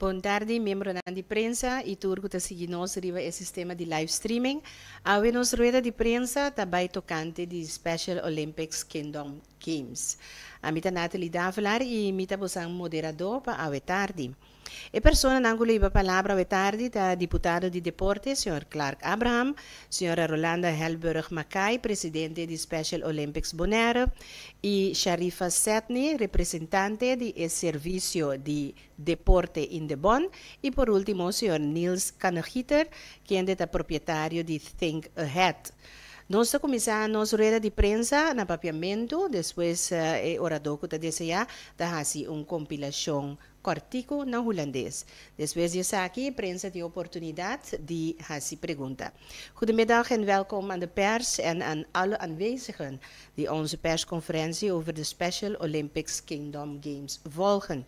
Buon tarde, membro di prensa e turco ta seguir nos riva e sistema di live streaming. Awe nos rueda di prensa tabay tocante di Special Olympics Kingdom Games. Amita Natalie Davalar e imita bosang moderador pa awe tarde. E persona nangulo iba palavra awe tarde da deputado de deporte, Sr. Clark Abraham, Sra. Rolanda Helburg Macay, presidente de Special Olympics Bonaire, e Sharifa Setni, representante de Servicio de Deporte in de Bon, e por último, Sr. Niels Kanegieter, quien é proprietário de Think Ahead. Nós começamos nossa rueda de prensa na papiamento, depois o orador que deseja dar assim compilação cortico na holandês. Depois de aqui, prensa de oportunidade de fazer pergunta. Goedemiddag en welkom aan de pers en aan alle aanwezigen die onze persconferentie over de Special Olympics Kingdom Games volgen.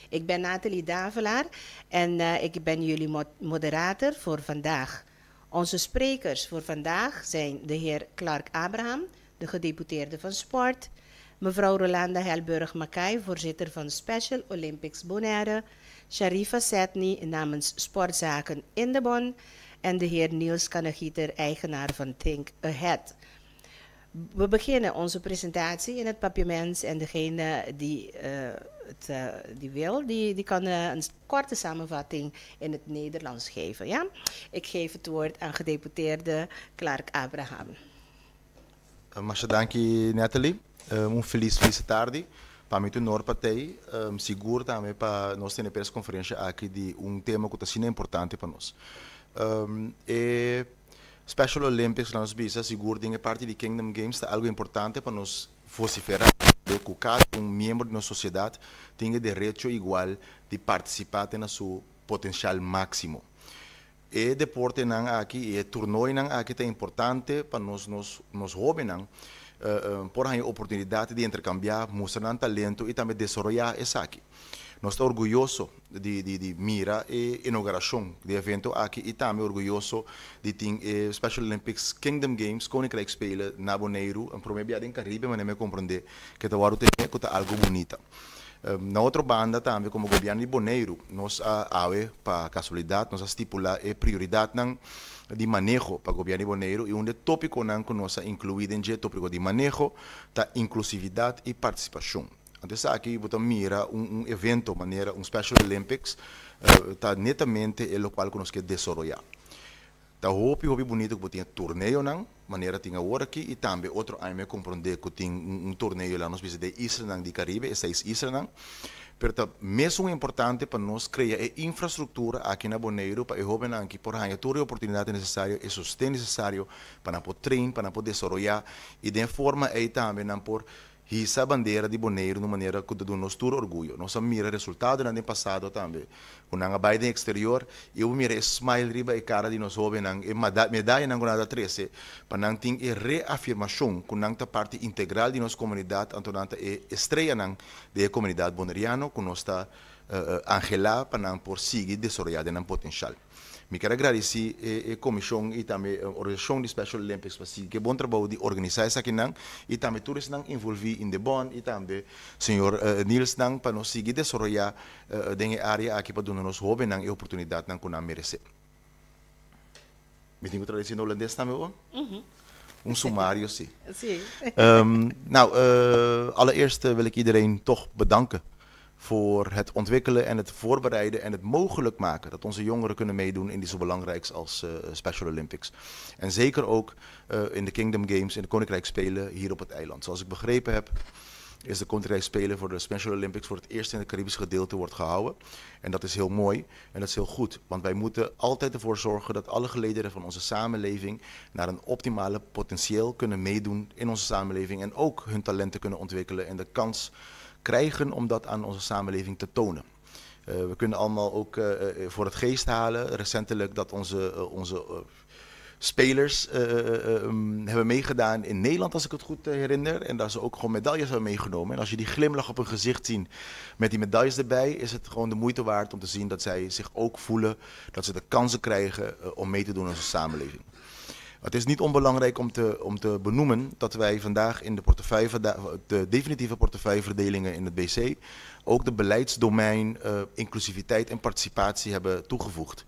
Ik ben Nathalie Davelaar en ik ben jullie moderator voor vandaag. Onze sprekers voor vandaag zijn de heer Clark Abraham, de gedeputeerde van Sport, mevrouw Rolanda Helburg Macay, voorzitter van Special Olympics Bonaire, Sharifa Setni namens Sportzaken in de Bon en de heer Niels Kanegieter, eigenaar van Think Ahead. We beginnen onze presentatie in het papiament en degene die die wil, die kan een korte samenvatting in het Nederlands geven. Ja? Ik geef het woord aan gedeputeerde Clark Abraham. Mas danke, Nathalie. Feliz tarde. Para mim, nossa partij, seguro também para nós ter uma persconferência aqui de tema que está importante para nós. Special Olympics, nós bisa seguro que parte de Kingdom Games é algo importante para nós vociferar de que cada membro da nossa sociedade tenha direito igual de participar na seu potencial máximo. E deporte não aqui, e torneio não aqui é importante para nós jovens por a oportunidade de intercambiar, mostrar talento e também desenvolver isso aqui. Nós estamos orgulhosos de mira e inauguração do evento aqui e também orgulhosos de ter Special Olympics Kingdom Games, Koninkrijk Spelen na Bonaire, um promebiado em Caribe, mas não me compreender que está algo bonito. Na outra banda também, como governo de Bonaire, nós para casualidade, nós estipular a prioridade de manejo para o governo de Bonaire e tópico que nós incluído em tópico de manejo, da inclusividade e participação. Então, aqui você mira evento, maneira, Special Olympics, está netamente o qual que nós queremos desenvolver. Está hobby bonito que tem torneio, maneira tem agora aqui, e também outro ano compreender que tem torneio lá, nós precisamos de Isla de Caribe, e 6 islas, mas mesmo importante para nós criar a infraestrutura aqui na Bonaire, para o jovem aqui, por ganhar toda a oportunidade necessária, e sustento necessário para poder treinar, para poder desenvolver, e de forma aí também por essa bandeira de Bonaire de maneira que do nosso orgulho. Nós mira resultado no ano passado também. Quando a baile exterior, eu mira smile riba e cara de nós jovens, e medalha na jornada 13, para não ter a reafirmação que não é parte integral de nossa comunidade, então não é estreia da comunidade bonaireana, que nós está angelar para não por seguir desenvolver o potencial. Me quero agradecer a comissão e também a organização do Special Olympics para que bom trabalho de organizar isso aqui e também todos estão envolvidos em Bon e também o senhor Niels para nós seguir desenvolver a área aqui para nos jovens a oportunidade que nós merecemos. Me tenho que traduzir no holandês também? Sumário, sim. Sim. Allereerst wil ik iedereen toch bedanken voor het ontwikkelen en het voorbereiden en het mogelijk maken dat onze jongeren kunnen meedoen in die zo belangrijk als Special Olympics. En zeker ook in de Kingdom Games, in de Koninkrijk Spelen hier op het eiland. Zoals ik begrepen heb, is de Koninkrijk Spelen voor de Special Olympics voor het eerst in het Caribisch gedeelte wordt gehouden. En dat is heel mooi en dat is heel goed, want wij moeten altijd ervoor zorgen dat alle gelederen van onze samenleving naar een optimale potentieel kunnen meedoen in onze samenleving en ook hun talenten kunnen ontwikkelen en de kans krijgen om dat aan onze samenleving te tonen. We kunnen allemaal ook voor het geest halen, recentelijk dat onze spelers hebben meegedaan in Nederland, als ik het goed herinner. En dat ze ook gewoon medailles hebben meegenomen. En als je die glimlach op hun gezicht ziet met die medailles erbij, is het gewoon de moeite waard om te zien dat zij zich ook voelen dat ze de kansen krijgen om mee te doen in onze samenleving. Het is niet onbelangrijk om te benoemen dat wij vandaag in de definitieve portefeuilleverdelingen in het BC ook de beleidsdomein inclusiviteit en participatie hebben toegevoegd.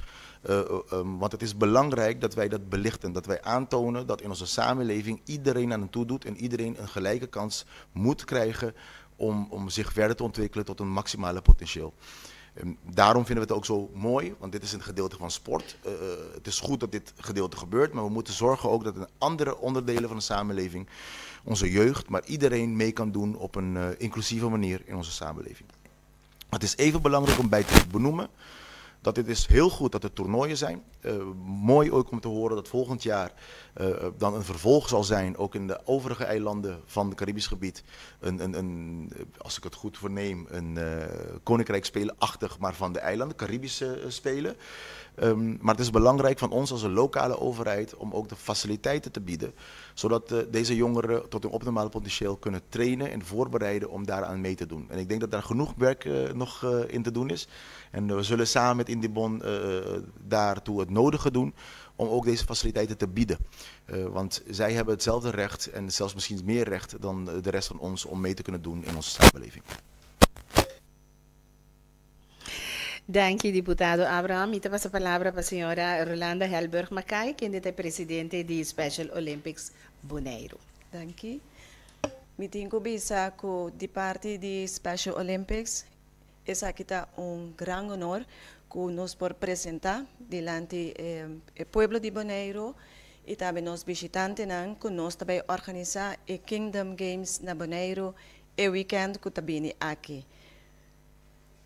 Want het is belangrijk dat wij dat belichten, dat wij aantonen dat in onze samenleving iedereen aan toe doet en iedereen een gelijke kans moet krijgen om zich verder te ontwikkelen tot een maximale potentieel. Daarom vinden we het ook zo mooi, want dit is een gedeelte van sport. Het is goed dat dit gedeelte gebeurt, maar we moeten zorgen ook dat in andere onderdelen van de samenleving, onze jeugd, maar iedereen mee kan doen op een inclusieve manier in onze samenleving. Het is even belangrijk om bij te benoemen dat het is heel goed dat er toernooien zijn. Mooi ook om te horen dat volgend jaar dan een vervolg zal zijn, ook in de overige eilanden van het Caribisch gebied. Als ik het goed verneem, een Koninkrijk Spelen-achtig, maar van de eilanden, Caribische Spelen. Maar het is belangrijk van ons als een lokale overheid om ook de faciliteiten te bieden, zodat deze jongeren tot hun optimale potentieel kunnen trainen en voorbereiden om daaraan mee te doen. En ik denk dat daar genoeg werk nog in te doen is. En we zullen samen met Indibon daartoe het nodige doen om ook deze faciliteiten te bieden. Want zij hebben hetzelfde recht en zelfs misschien meer recht dan de rest van ons om mee te kunnen doen in onze samenleving. Dank je, diputado Abraham. Ita pasa palabra para a senhora Rolanda Helberg Macay, quien é presidente de Special Olympics Bonaire. Dank je. Meeting ko bisa ko di parte de Special Olympics. Es aqui gran honor que nos por presentar delante el pueblo de Bonaire e também nos visitantes que nós também organizar o Kingdom Games na Bonaire e weekend que também aqui.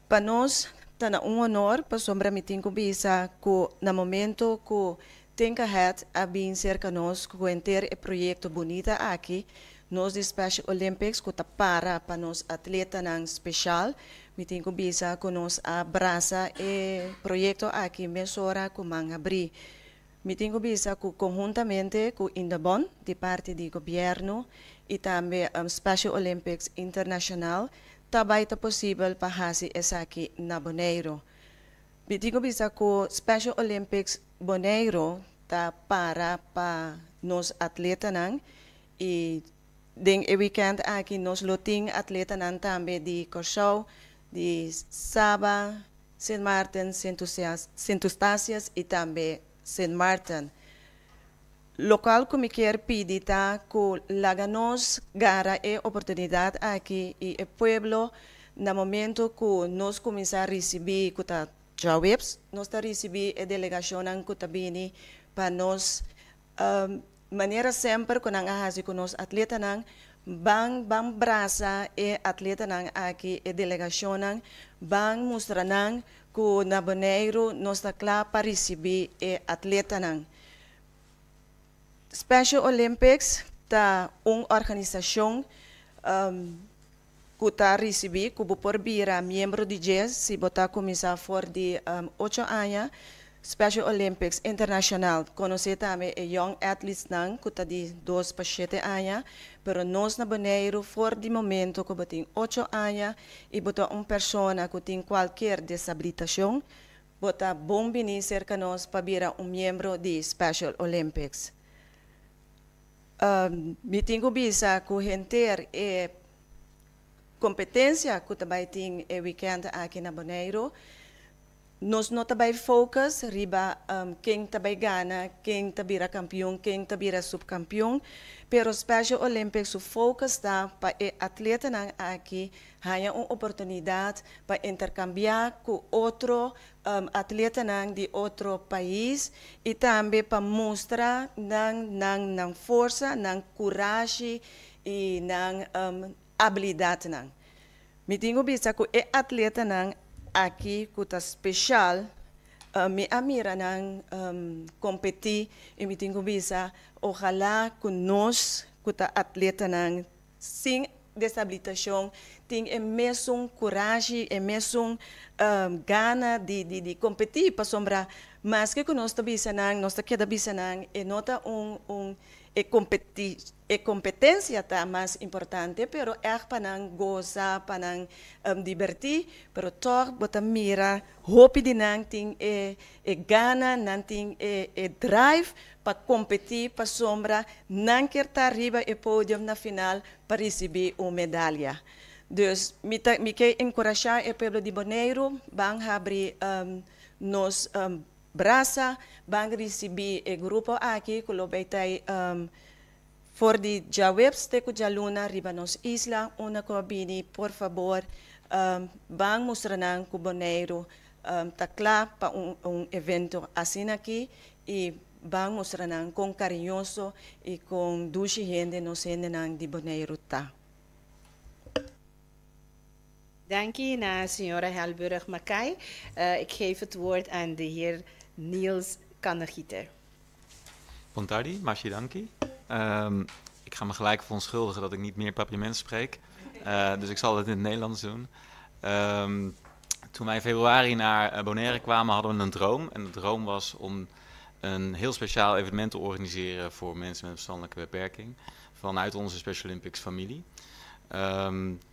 Para nós é honor para sombra meeting ko bisa que no momento que tem que a bem cerca nós que enter o projeto bonita aqui nós de Special Olympics que para nós atleta nang special meeting ko bisa que nós abraça o projeto aqui mesora que mang abrir meeting ko bisa que conjuntamente com Indabon de parte do governo e também Special Olympics International também é possível para fazer isso aqui na Bonaire. Meeting ko bisa que Special Olympics Bonaire tá para nós atleta nang e den weekend aqui nós loting atleta nang também de Curaçao, de Saba, St. Martin, Saint Eustácias e também St. Martin. Local como quer pedir que laganos gara e oportunidade aqui e o pueblo no momento que nós começar a receber que tá jawabs nós está receber a delegação que tá vindo para nós maneira sempre que nang ahasi que nós atleta nang bang brasa e atleta nang aqui e delegação nang bang mostra nang que na Bonaire nós está claro para receber e atleta nang. Special Olympics tá organização que está recebendo, que por vira membro de GES, se botar começar for de 8 anos, Special Olympics International, conhecer também a Young Athletes nang, que está de 2 para 7 anos, pero nós na Bonaire for de momento que tem 8 anos e botar pessoa que tem qualquer desabilitação, botar bom venir cerca nós para vira membro de Special Olympics. Meeting ko bisa ku henter competência que também tem o weekend aqui na Bonaire. Nós não também focus riba quem também gana, quem também campeão, quem também subcampeão, pero Special Olympics o focus está para atleta aqui ganhar uma oportunidade para intercambiar com outro atleta de outro país e também para mostrar nang força, nang coragem e nang habilidade nang. Me tenho visto que atleta aqui que está especial me amira nang competir e me tenho visto ojalá que nós que está atleta sem desabilitação tem a mesma coragem, a mesma gana de competir para sombra mas que nós está bisanang, nós está queda bisanang, e nota competência tá mais importante, pero é para gozar, para divertir, pero toch bota mira, hope de nang ting gana, nang ting drive para competir, para sombra, nang quer estar arriba e podium na final para receber uma medalha. Dus me quer encorajar o povo de Bonaire, vão abrir nos braça, vão receber o grupo aqui, que lo vai for de jawebs te kuja luna riba nos isla, una ko bini, por favor, vão mostrar nang ku Bonaire, takla pa evento assim aqui e vão mostrar nang com carinhoso e com duche gente nos sende nang de Bonaire ta. Dank u naar signora Helburg-Mackay. Ik geef het woord aan de heer Niels Kannegieter. Bon tardi, Mashi danki. Ik ga me gelijk verontschuldigen dat ik niet meer Papiaments spreek. Dus ik zal het in het Nederlands doen. Toen wij in februari naar Bonaire kwamen hadden we een droom. En de droom was om een heel speciaal evenement te organiseren voor mensen met een verstandelijke beperking. Vanuit onze Special Olympics familie.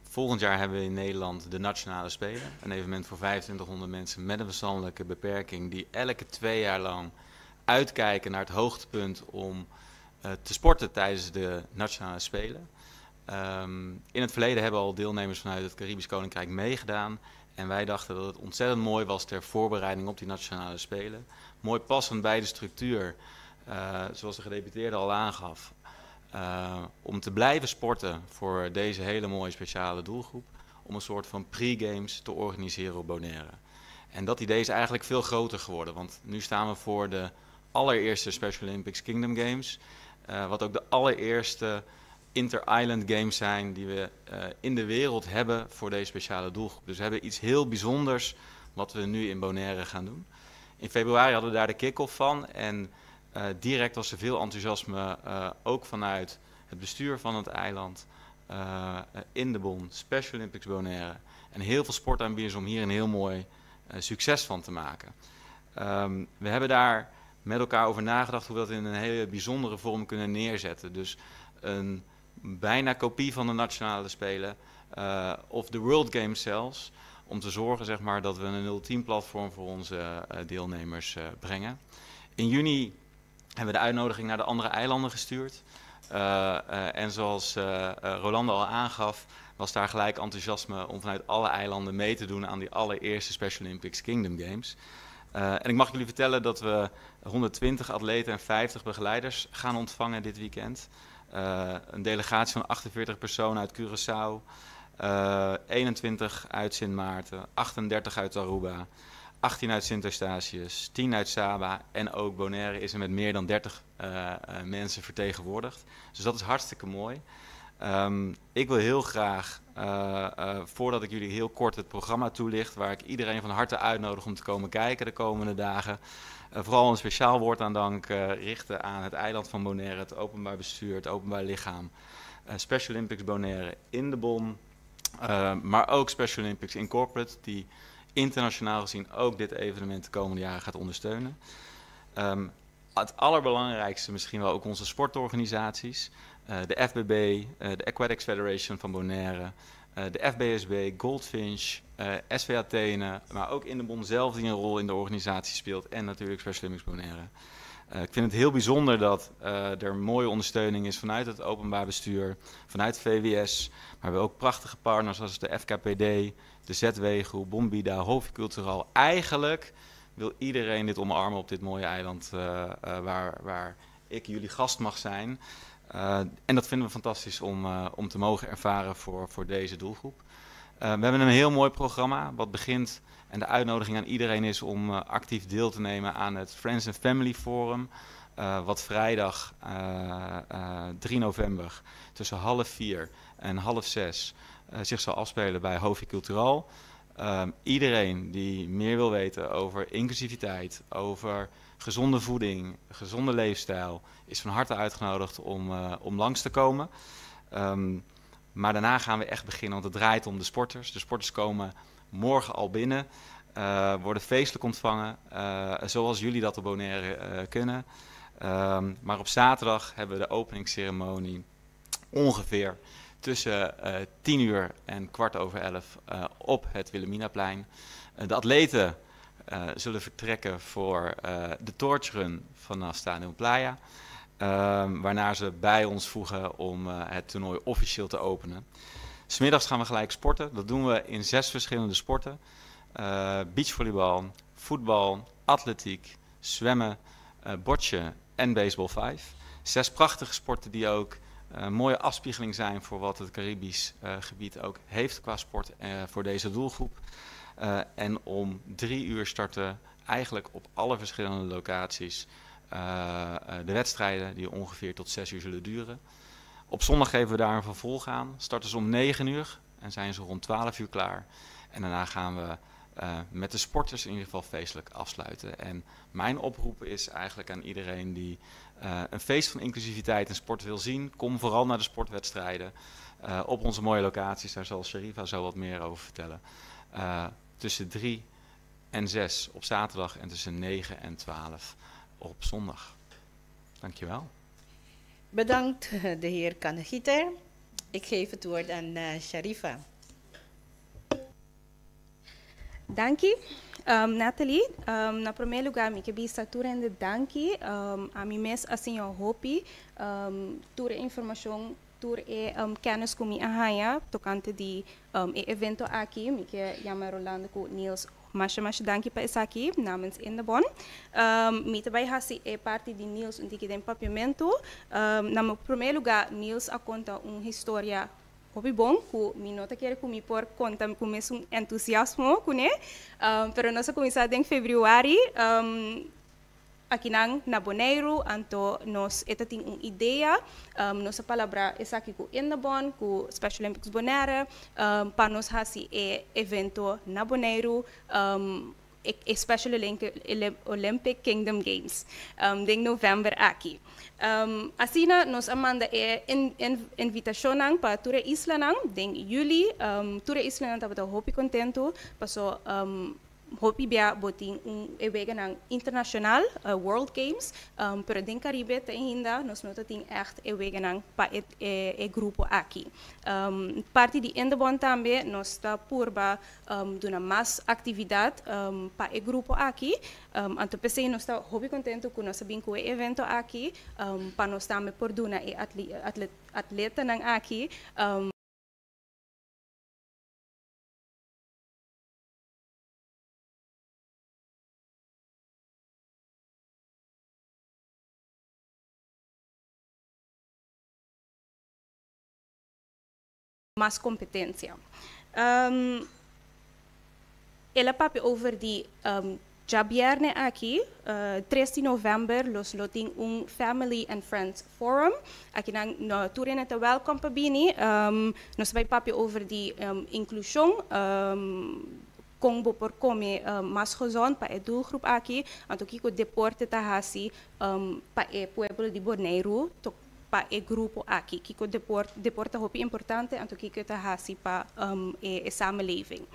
Volgend jaar hebben we in Nederland de Nationale Spelen. Een evenement voor 2500 mensen met een verstandelijke beperking. Die elke 2 jaar lang uitkijken naar het hoogtepunt om te sporten tijdens de Nationale Spelen. In het verleden hebben al deelnemers vanuit het Caribisch Koninkrijk meegedaan. En wij dachten dat het ontzettend mooi was ter voorbereiding op die Nationale Spelen. Mooi passend bij de structuur, zoals de gedeputeerde al aangaf. Om te blijven sporten voor deze hele mooie speciale doelgroep. Om een soort van pre-games te organiseren op Bonaire. En dat idee is eigenlijk veel groter geworden. Want nu staan we voor de allereerste Special Olympics Kingdom Games. Wat ook de allereerste Inter-Island Games zijn die we in de wereld hebben voor deze speciale doelgroep. Dus we hebben iets heel bijzonders wat we nu in Bonaire gaan doen. In februari hadden we daar de kick-off van en direct was er veel enthousiasme, ook vanuit het bestuur van het eiland, in de Bon, Special Olympics Bonaire. En heel veel sportaanbieders om hier een heel mooi succes van te maken. We hebben daar met elkaar over nagedacht hoe we dat in een hele bijzondere vorm kunnen neerzetten. Dus een bijna kopie van de Nationale Spelen, of de World Games zelfs, om te zorgen zeg maar, dat we een ultiem platform voor onze deelnemers brengen. In juni hebben we de uitnodiging naar de andere eilanden gestuurd. En zoals Rolanda al aangaf, was daar gelijk enthousiasme om vanuit alle eilanden mee te doen aan die allereerste Special Olympics Kingdom Games. En ik mag jullie vertellen dat we 120 atleten en 50 begeleiders gaan ontvangen dit weekend. Een delegatie van 48 personen uit Curaçao, 21 uit Sint Maarten, 38 uit Aruba, 18 uit Sint Eustatius, 10 uit Saba en ook Bonaire is er met meer dan 30 mensen vertegenwoordigd. Dus dat is hartstikke mooi. Ik wil heel graag, voordat ik jullie heel kort het programma toelicht, waar ik iedereen van harte uitnodig om te komen kijken de komende dagen, vooral een speciaal woord aan dank richten aan het eiland van Bonaire, het openbaar bestuur, het openbaar lichaam, Special Olympics Bonaire in de Bon, maar ook Special Olympics Incorporated, die internationaal gezien ook dit evenement de komende jaren gaat ondersteunen. Het allerbelangrijkste misschien wel ook onze sportorganisaties. De FBB, de Aquatics Federation van Bonaire, de FBSB, Goldfinch, SV Athene, maar ook in de Bon zelf die een rol in de organisatie speelt en natuurlijk Special Olympics Bonaire. Ik vind het heel bijzonder dat er mooie ondersteuning is vanuit het openbaar bestuur, vanuit VWS, maar we hebben ook prachtige partners zoals de FKPD, de ZW-groep, Bombida, Hoofdculturaal. Eigenlijk wil iedereen dit omarmen op dit mooie eiland waar ik jullie gast mag zijn. En dat vinden we fantastisch om te mogen ervaren voor deze doelgroep. We hebben een heel mooi programma wat begint en de uitnodiging aan iedereen is om actief deel te nemen aan het Friends and Family Forum. Wat vrijdag 3 november tussen 3:30 en 5:30 zich zal afspelen bij Hoofdculturaal. Iedereen die meer wil weten over inclusiviteit, over gezonde voeding, gezonde leefstijl, is van harte uitgenodigd om langs te komen. Maar daarna gaan we echt beginnen, want het draait om de sporters. De sporters komen morgen al binnen. worden feestelijk ontvangen, zoals jullie dat op Bonaire kunnen. Maar op zaterdag hebben we de openingsceremonie ongeveer tussen 10 uur en 11:15 op het Wilhelminaplein. De atleten zullen vertrekken voor de torchrun vanaf Stadion Playa. Waarna ze bij ons voegen om het toernooi officieel te openen. 'S Middags gaan we gelijk sporten. Dat doen we in 6 verschillende sporten. Beachvolleybal, voetbal, atletiek, zwemmen, bocce en baseball 5. 6 prachtige sporten die ook een mooie afspiegeling zijn voor wat het Caribisch gebied ook heeft qua sport voor deze doelgroep. En om 3 uur starten eigenlijk op alle verschillende locaties de wedstrijden die ongeveer tot 6 uur zullen duren. Op zondag geven we daar een vervolg aan. Starten ze om 9 uur en zijn ze rond 12 uur klaar. En daarna gaan we met de sporters in ieder geval feestelijk afsluiten. En mijn oproep is eigenlijk aan iedereen die een feest van inclusiviteit en sport wil zien. Kom vooral naar de sportwedstrijden op onze mooie locaties. Daar zal Sharifa zo wat meer over vertellen. Tussen 3 en 6 op zaterdag en tussen 9 en 12 op zondag. Dankjewel. Bedankt de heer Kanegieter. Ik geef het woord aan Sharifa. Dankie. Nathalie, na primeiro lugar, me queria saturando dankie a mim mesmo assim eu hopi tour informação tour kennis com minha arranha tocante de evento aqui me que chama Rolando com Niels mas dankie para estar aqui namens Indebon me também hasi parte de Niels um que tem papiamento na primeiro lugar Niels a conta história Hobby bom, que me nota que me por conta com mesmo entusiasmo, né? Pero nós começamos em fevereiro, aqui na Bonaire, então nós tem uma ideia, nossa palavra é aqui com Indebon, com Special Olympics Bonaire, para nós fazer evento na Bonaire, Special Olympic Kingdom Games, em novembro aqui. Assim, nós amanda invitação para Tura Isla em julho. Tura Isla estava muito contento, passou hopi bia botin evento internacional World Games, pero den Caribe ainda nós não tem echt evento para o grupo aqui. Parte de Indebon também nós está por dona mais atividade para o grupo aqui. Então pensei nós está hopi contento com nós sabem que o evento aqui para nós também por dona atleta nang aqui. Mais competência. Ela papi over die Jabierne aqui, 3 de novembro, nós tem Family and Friends Forum. Aqui na Turina te welcome para bini. Nós vai papi over die inclusão. Combo por comer mais gezond para a doelgroep aqui. Então que o deporte tá assim para o pueblo de Bonaire. Para o grupo aqui, que o deporte é importante, então que está assim para a samenleving.